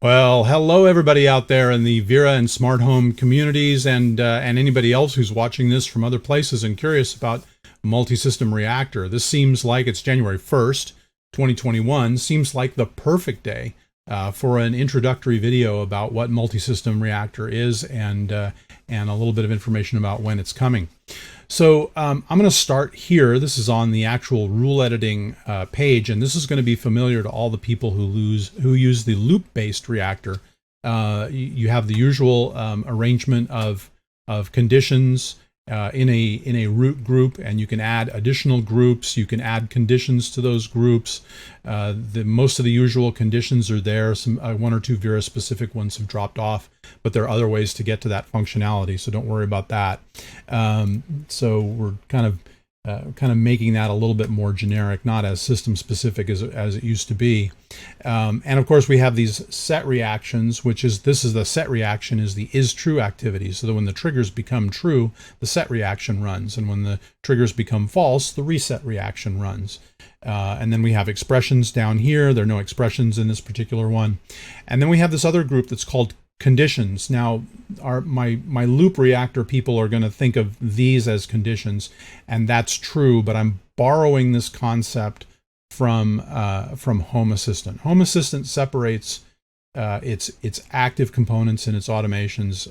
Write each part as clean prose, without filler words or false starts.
Well, hello everybody out there in the Vera and smart home communities, and anybody else who's watching this from other places and curious about Multi-System Reactor. This seems like it's January 1st, 2021. Seems like the perfect day for an introductory video about what Multi-System Reactor is and a little bit of information about when it's coming. So I'm going to start here. This is on the actual rule editing page, and this is going to be familiar to all the people who use the loop-based reactor. You have the usual arrangement of conditions in a root group, and you can add additional groups. You can add conditions to those groups. Most of the usual conditions are there. Some one or two Vera specific ones have dropped off, but there are other ways to get to that functionality, so don't worry about that. So we're kind of making that a little bit more generic, not as system specific as it used to be. And of course we have these set reactions, this is the set reaction is the is true activity, so that when the triggers become true, the set reaction runs, and when the triggers become false, the reset reaction runs. And then we have expressions down here. There are no expressions in this particular one. And then we have this other group that's called conditions. Now, my loop reactor people are going to think of these as conditions, and that's true, but I'm borrowing this concept from HomeAssistant. HomeAssistant separates its active components and its automations.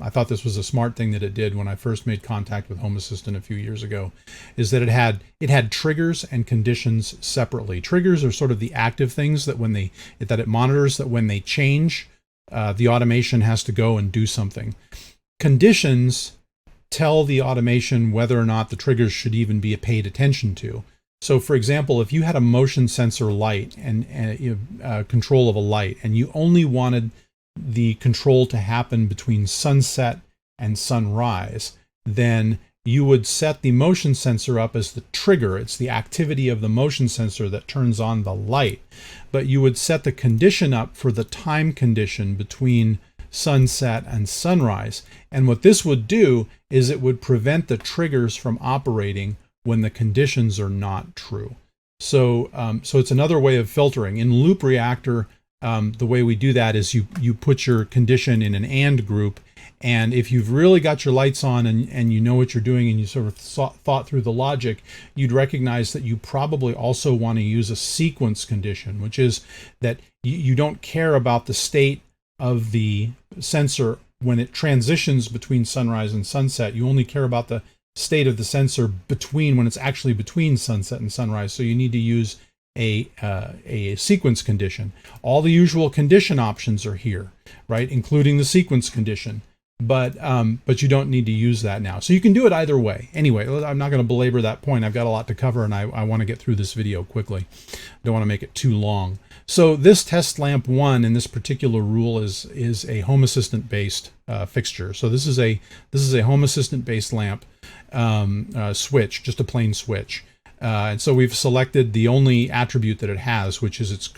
I thought this was a smart thing that it did when I first made contact with HomeAssistant a few years ago, is that it had triggers and conditions separately. Triggers are sort of the active things that it monitors, that when they change, the automation has to go and do something. Conditions tell the automation whether or not the triggers should even be paid attention to. So for example, if you had a motion sensor light and control of a light, and you only wanted the control to happen between sunset and sunrise, then you would set the motion sensor up as the trigger. It's the activity of the motion sensor that turns on the light. But you would set the condition up for the time condition between sunset and sunrise. And what this would do is it would prevent the triggers from operating when the conditions are not true. So it's another way of filtering. In Loop Reactor, the way we do that is you put your condition in an AND group, and if you've really got your lights on and you know what you're doing and you sort of thought through the logic, you'd recognize that you probably also want to use a sequence condition, which is that you don't care about the state of the sensor when it transitions between sunrise and sunset. You only care about the state of the sensor when it's actually between sunset and sunrise. So you need to use a sequence condition. All the usual condition options are here, right, including the sequence condition. But you don't need to use that now. So you can do it either way. Anyway, I'm not going to belabor that point. I've got a lot to cover, and I want to get through this video quickly. Don't want to make it too long. So this test lamp 1 in this particular rule is a HomeAssistant based fixture. So this is a HomeAssistant based lamp switch, just a plain switch. And so we've selected the only attribute that it has, which is its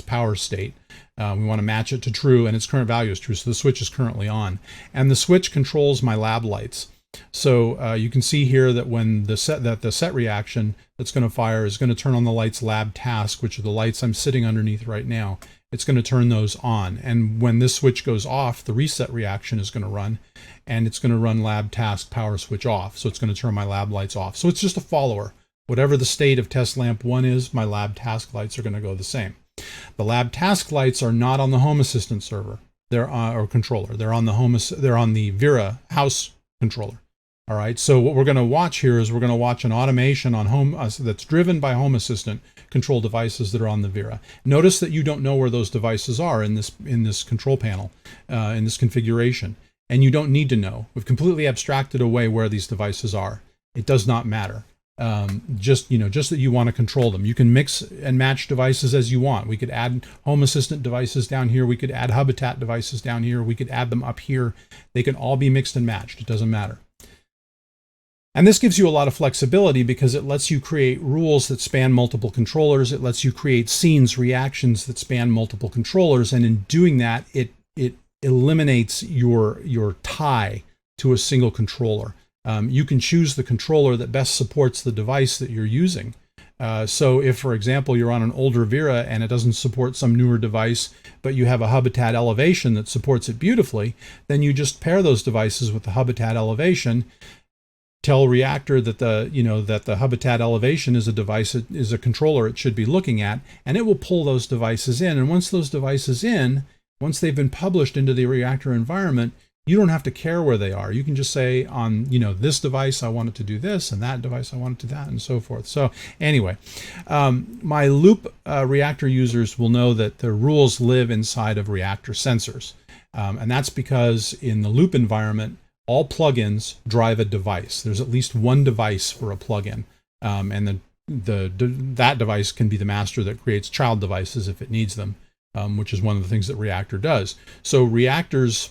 power state. We want to match it to true, and its current value is true, so the switch is currently on. And the switch controls my lab lights. So you can see here that when the set reaction that's going to fire is going to turn on the lights lab task, which are the lights I'm sitting underneath right now. It's going to turn those on. And when this switch goes off, the reset reaction is going to run, and it's going to run lab task power switch off. So it's going to turn my lab lights off. So it's just a follower. Whatever the state of test lamp 1 is, my lab task lights are going to go the same. The lab task lights are not on the HomeAssistant server. They're or controller. They're on the Vera house controller. All right. So what we're going to watch here is we're going to watch an automation on that's driven by HomeAssistant control devices that are on the Vera. Notice that you don't know where those devices are in this control panel, in this configuration, and you don't need to know. We've completely abstracted away where these devices are. It does not matter. Just that you want to control them. You can mix and match devices as you want. We could add HomeAssistant devices down here. We could add Hubitat devices down here. We could add them up here. They can all be mixed and matched. It doesn't matter. And this gives you a lot of flexibility because it lets you create rules that span multiple controllers. It lets you create scenes, reactions that span multiple controllers. And in doing that, it eliminates your tie to a single controller. You can choose the controller that best supports the device that you're using. So if, for example, you're on an older Vera and it doesn't support some newer device, but you have a Hubitat elevation that supports it beautifully, then you just pair those devices with the Hubitat elevation. Tell Reactor that the Hubitat elevation is a device, is a controller it should be looking at, and it will pull those devices in. And once those devices once they've been published into the Reactor environment, you don't have to care where they are. You can just say on, this device, I want it to do this, and that device, I want it to do that, and so forth. So anyway, my Loop Reactor users will know that the rules live inside of Reactor sensors. And that's because in the Loop environment, all plugins drive a device. There's at least one device for a plugin. And that device can be the master that creates child devices if it needs them, which is one of the things that Reactor does. So Reactor's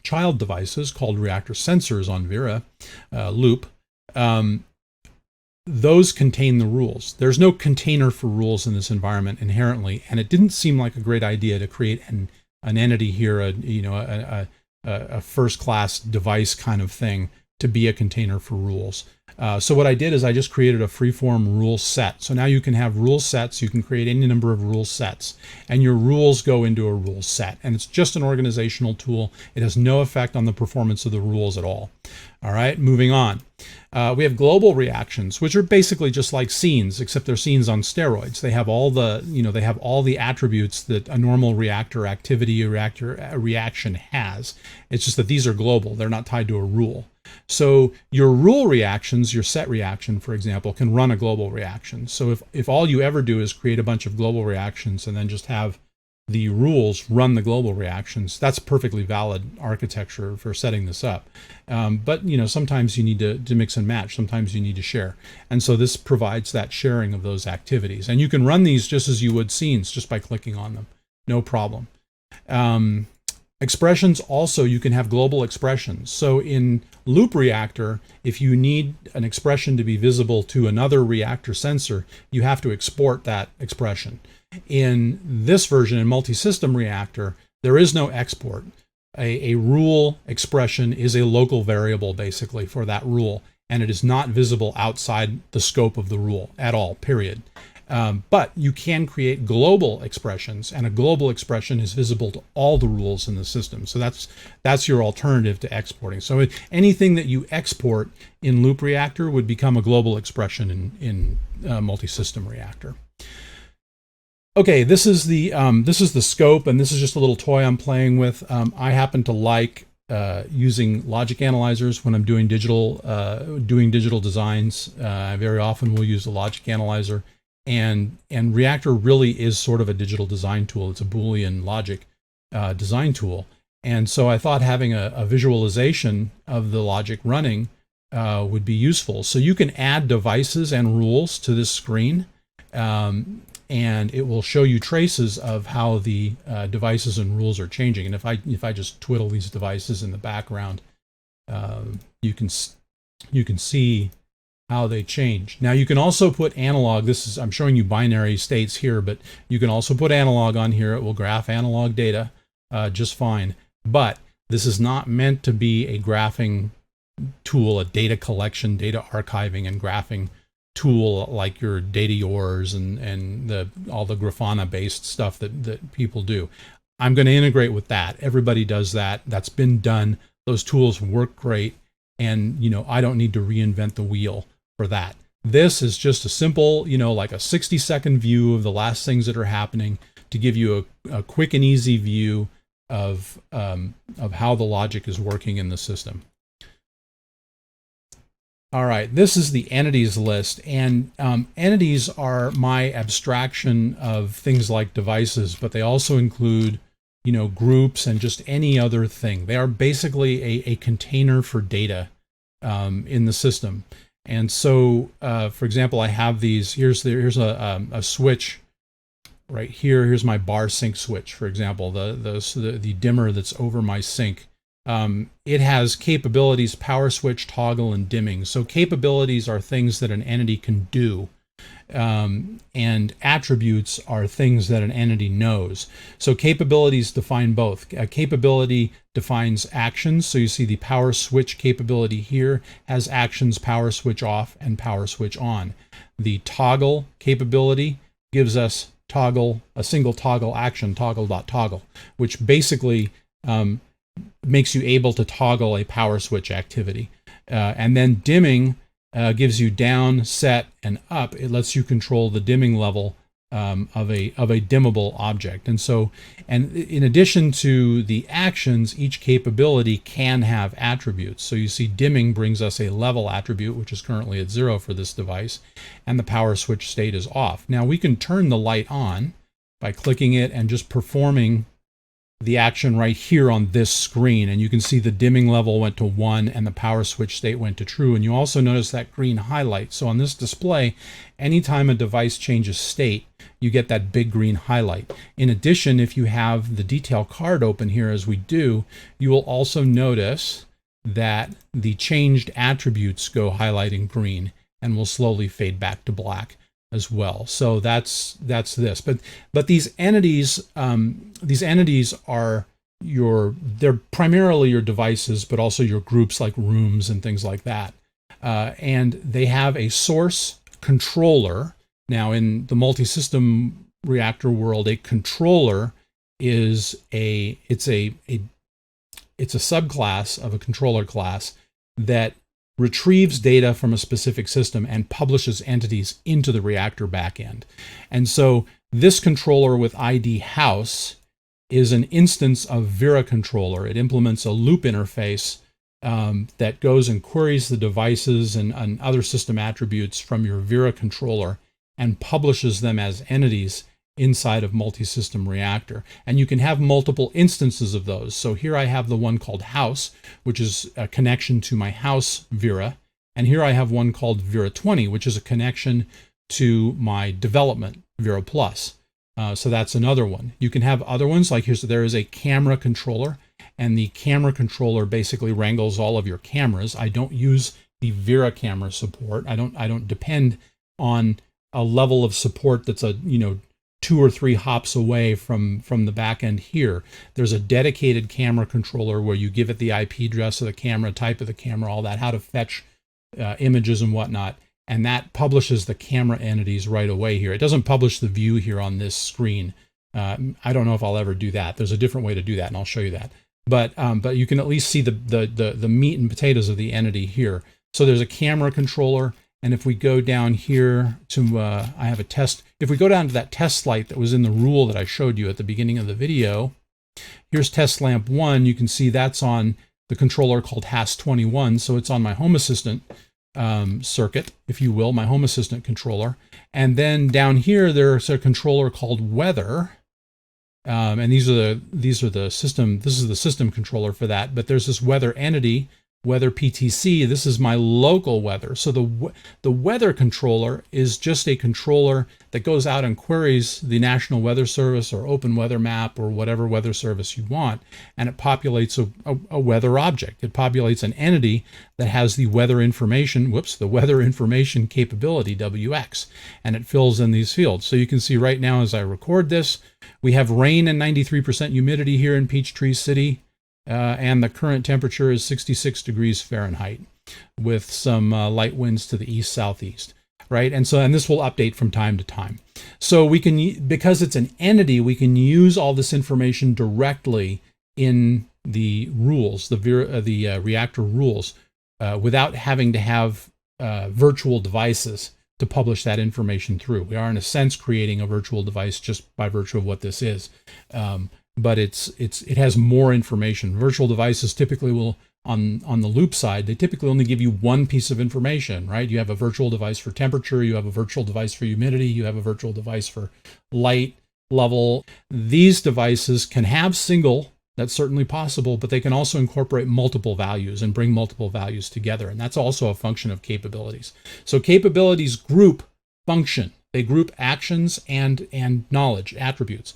child devices, called Reactor sensors on Vera Loop, those contain the rules. There's no container for rules in this environment inherently, and it didn't seem like a great idea to create an entity here, a first-class device kind of thing to be a container for rules. So what I did is I just created a freeform rule set. So now you can have rule sets. You can create any number of rule sets, and your rules go into a rule set. And it's just an organizational tool. It has no effect on the performance of the rules at all. All right, moving on. We have global reactions, which are basically just like scenes, except they're scenes on steroids. They have all the attributes that a normal reactor activity or reaction has. It's just that these are global. They're not tied to a rule. So your rule reactions, your set reaction, for example, can run a global reaction. So if all you ever do is create a bunch of global reactions and then just have the rules run the global reactions, that's perfectly valid architecture for setting this up. But sometimes you need to mix and match. Sometimes you need to share. And so this provides that sharing of those activities. And you can run these just as you would scenes, just by clicking on them. No problem. Expressions also, you can have global expressions. So in Loop Reactor, if you need an expression to be visible to another reactor sensor, you have to export that expression. In this version, in Multi-System Reactor, there is no export. A rule expression is a local variable, basically, for that rule, and it is not visible outside the scope of the rule at all, period. But you can create global expressions, and a global expression is visible to all the rules in the system. So that's your alternative to exporting. So anything that you export in Loop Reactor would become a global expression in Multi-System Reactor. Okay, this is the scope, and this is just a little toy I'm playing with. I happen to like using logic analyzers when I'm doing digital designs. I very often will use a logic analyzer. And Reactor really is sort of a digital design tool. It's a Boolean logic design tool. And so I thought having a visualization of the logic running would be useful. So you can add devices and rules to this screen, and it will show you traces of how the devices and rules are changing. And if I just twiddle these devices in the background, you can see how they change. Now you can also put analog. I'm showing you binary states here, but you can also put analog on here. It will graph analog data just fine. But this is not meant to be a graphing tool, a data collection, data archiving and graphing tool like your Datayours and all the Grafana based stuff that people do. I'm going to integrate with that. Everybody does that. That's been done. Those tools work great. And I don't need to reinvent the wheel for that. This is just a simple, like a 60-second view of the last things that are happening to give you a quick and easy view of how the logic is working in the system. All right, this is the entities list, and entities are my abstraction of things like devices, but they also include, groups and just any other thing. They are basically a container for data in the system. And so, for example, I have these. Here's a switch right here. Here's my bar sync switch, for example, the dimmer that's over my sink. It has capabilities: power switch, toggle, and dimming. So capabilities are things that an entity can do And attributes are things that an entity knows. So capabilities define both. A capability defines actions. So you see the power switch capability here has actions power switch off and power switch on. The toggle capability gives us a single toggle action, toggle.toggle, which basically makes you able to toggle a power switch activity. And then dimming gives you down, set, and up. It lets you control the dimming level of a dimmable object. And so, and in addition to the actions, each capability can have attributes. So you see dimming brings us a level attribute, which is currently at 0 for this device, and the power switch state is off. Now we can turn the light on by clicking it and just performing the action right here on this screen, and you can see the dimming level went to 1 and the power switch state went to true. And you also notice that green highlight. So on this display, anytime a device changes state, you get that big green highlight. In addition, if you have the detail card open here, as we do, you will also notice that the changed attributes go highlighting green and will slowly fade back to black as well. So that's this. But these entities are they're primarily your devices, but also your groups like rooms and things like that. And they have a source controller. Now in the multi-system reactor world, a controller is it's a subclass of a controller class that retrieves data from a specific system and publishes entities into the reactor backend. And so this controller with ID house is an instance of Vera controller. It implements a loop interface that goes and queries the devices and other system attributes from your Vera controller and publishes them as entities inside of Multi-System Reactor. And you can have multiple instances of those. So here I have the one called house, which is a connection to my house Vera. And here I have one called Vera 20, which is a connection to my development Vera Plus. So that's another one. You can have other ones, like there is a camera controller, and the camera controller basically wrangles all of your cameras. I don't use the Vera camera support. I don't depend on a level of support that's 2 or 3 hops away from the back end here. There's a dedicated camera controller where you give it the IP address of the camera, type of the camera, all that, how to fetch images and whatnot. And that publishes the camera entities right away here. It doesn't publish the view here on this screen. I don't know if I'll ever do that. There's a different way to do that, and I'll show you that. But you can at least see the meat and potatoes of the entity here. So there's a camera controller. And if we go down here to, I have a test. If we go down to that test light that was in the rule that I showed you at the beginning of the video, here's test lamp 1. You can see that's on the controller called HAS21. So it's on my HomeAssistant circuit, if you will, my HomeAssistant controller. And then down here, there's a controller called Weather. And these are the system. This is the system controller for that. But there's this weather entity, weather PTC. This is my local weather. So the weather controller is just a controller that goes out and queries the National Weather Service or Open Weather Map or whatever weather service you want, and it populates a weather object. It populates an entity that has the weather information, the weather information capability, WX, and it fills in these fields. So you can see right now as I record this, we have rain and 93% humidity here in Peachtree City. And the current temperature is 66 degrees Fahrenheit with some light winds to the east-southeast, right? And this will update from time to time. So we can, because it's an entity, we can use all this information directly in the rules, the reactor rules, without having to have virtual devices to publish that information through. We are, in a sense, creating a virtual device just by virtue of what this is. But it has more information. Virtual devices typically will, on the loop side, they typically only give you one piece of information, right? You have a virtual device for temperature, you have a virtual device for humidity, you have a virtual device for light level. These devices can have single, that's certainly possible, but they can also incorporate multiple values and bring multiple values together. And that's also a function of capabilities. So capabilities group function. They group actions and knowledge, attributes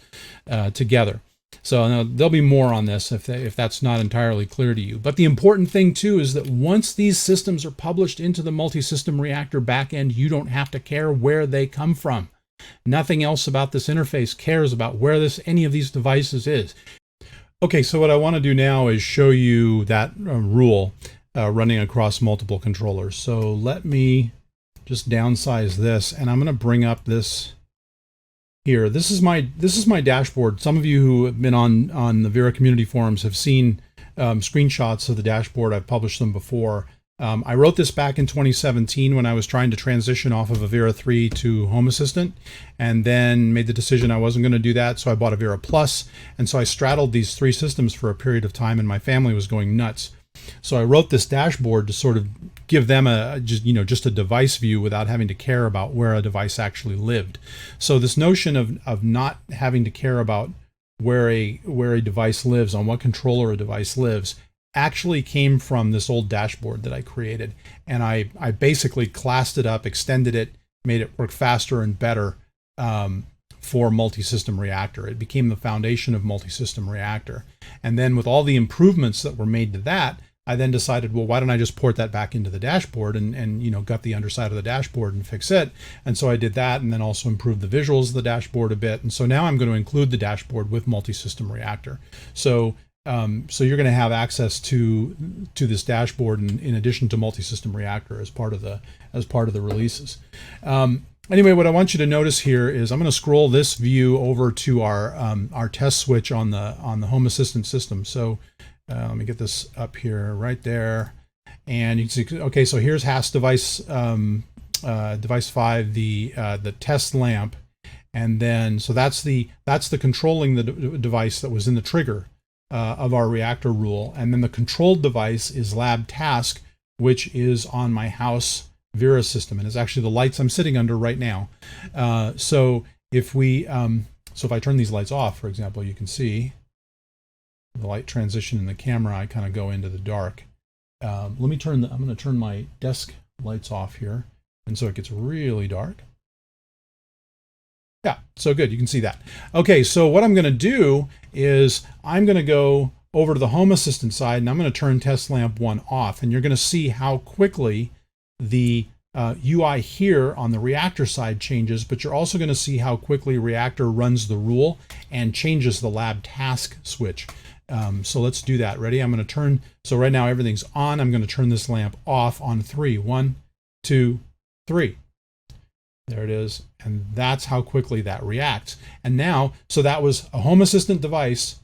together. So now, there'll be more on this if that's not entirely clear to you. But the important thing too is that once these systems are published into the multi-system reactor backend, you don't have to care where they come from. Nothing else about this interface cares about where any of these devices is. Okay, so what I want to do now is show you that rule running across multiple controllers. So let me just downsize this, and I'm going to bring up this here. This is my dashboard. Some of you who have been on the Vera community forums have seen screenshots of the dashboard. I've published them before. I wrote this back in 2017 when I was trying to transition off of a Vera 3 to HomeAssistant, and then made the decision I wasn't going to do that, so I bought a Vera Plus, and so I straddled these three systems for a period of time, and my family was going nuts. So I wrote this dashboard to sort of give them just a device view without having to care about where a device actually lived. So this notion of not having to care about where a device lives, on what controller a device lives, actually came from this old dashboard that I created. And I basically classed it up, extended it, made it work faster and better for Multi-System Reactor. It became the foundation of Multi-System Reactor. And then with all the improvements that were made to that, I then decided, well, why don't I just port that back into the dashboard and gut the underside of the dashboard and fix it? And so I did that, and then also improved the visuals of the dashboard a bit. And so now I'm going to include the dashboard with Multi-System Reactor. So you're going to have access to this dashboard in addition to Multi-System Reactor as part of the releases. Anyway, what I want you to notice here is I'm going to scroll this view over to our test switch on the HomeAssistant system. So let me get this up here, right there, and you can see. Okay, so here's HAS device 5, the test lamp, and then so that's the controlling the device that was in the trigger of our reactor rule, and then the controlled device is lab task, which is on my house Vera system, and it's actually the lights I'm sitting under right now. So if I turn these lights off, for example, you can see the light transition in the camera. I kind of go into the dark. I'm going to turn my desk lights off here, and so it gets really dark. Yeah, so good, you can see that. Okay, so what I'm going to do is I'm going to go over to the HomeAssistant side, and I'm going to turn test lamp 1 off, and you're going to see how quickly the UI here on the reactor side changes, but you're also going to see how quickly reactor runs the rule and changes the lab task switch. So let's do that. Ready? I'm going to turn, so right now everything's on. I'm going to turn this lamp off on 3. 1, 2, 3. There it is. And that's how quickly that reacts. And now, so that was a HomeAssistant device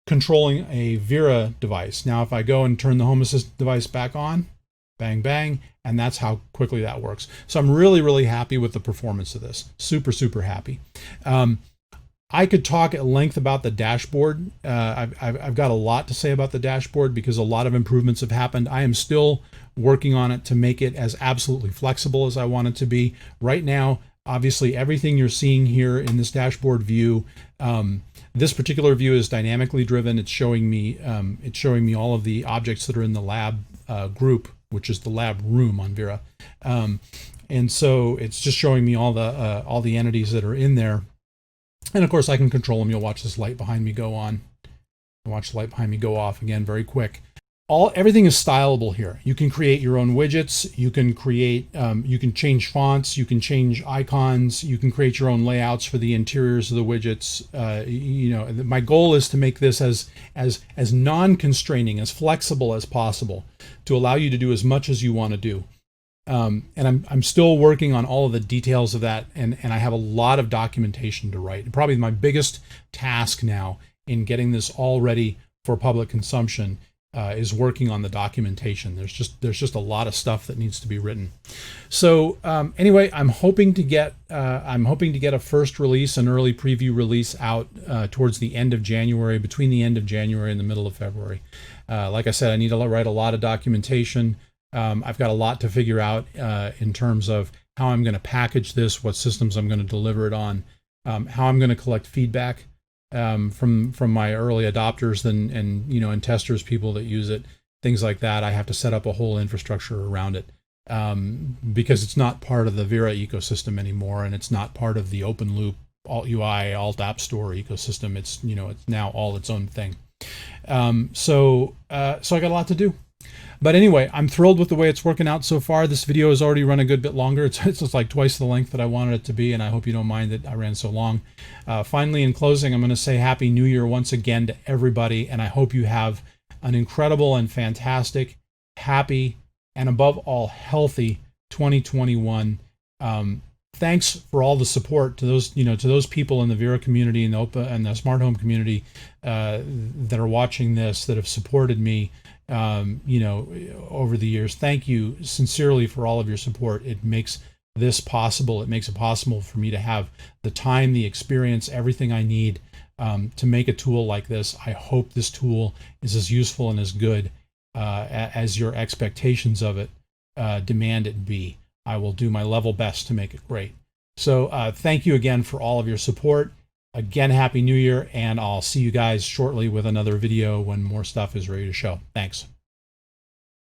controlling a Vera device. Now, if I go and turn the HomeAssistant device back on, bang, bang, and that's how quickly that works. So I'm really, really happy with the performance of this. Super, super happy. I could talk at length about the dashboard. I've got a lot to say about the dashboard because a lot of improvements have happened. I am still working on it to make it as absolutely flexible as I want it to be. Right now, obviously, everything you're seeing here in this dashboard view, this particular view is dynamically driven. It's showing me all of the objects that are in the lab group, which is the lab room on Vera, and so it's just showing me all the entities that are in there. And of course, I can control them. You'll watch this light behind me go on. Watch the light behind me go off again, very quick. Everything is stylable here. You can create your own widgets. You can create, you can change fonts. You can change icons. You can create your own layouts for the interiors of the widgets. My goal is to make this as non-constraining, as flexible as possible, to allow you to do as much as you want to do. And I'm still working on all of the details of that, and I have a lot of documentation to write. Probably my biggest task now in getting this all ready for public consumption is working on the documentation. There's just a lot of stuff that needs to be written. So anyway, I'm hoping to get a first release, an early preview release out towards the end of January, between the end of January and the middle of February. Like I said, I need to write a lot of documentation. I've got a lot to figure out in terms of how I'm going to package this, what systems I'm going to deliver it on, how I'm going to collect feedback from my early adopters and testers, people that use it, things like that. I have to set up a whole infrastructure around it because it's not part of the Vera ecosystem anymore, and it's not part of the openLuup Alt UI, Alt App Store ecosystem. It's it's now all its own thing. So I got a lot to do. But anyway, I'm thrilled with the way it's working out so far. This video has already run a good bit longer. It's like twice the length that I wanted it to be, and I hope you don't mind that I ran so long. Finally, in closing, I'm going to say Happy New Year once again to everybody, and I hope you have an incredible and fantastic, happy, and above all, healthy 2021. Thanks for all the support to those people in the Vera community and the smart home community that are watching this, that have supported me over the years. Thank you sincerely for all of your support. It makes this possible. It makes it possible for me to have the time, the experience, everything I need to make a tool like this. I hope this tool is as useful and as good as your expectations of it demand it be. I will do my level best to make it great. So thank you again for all of your support. Again, Happy New Year, and I'll see you guys shortly with another video when more stuff is ready to show. Thanks.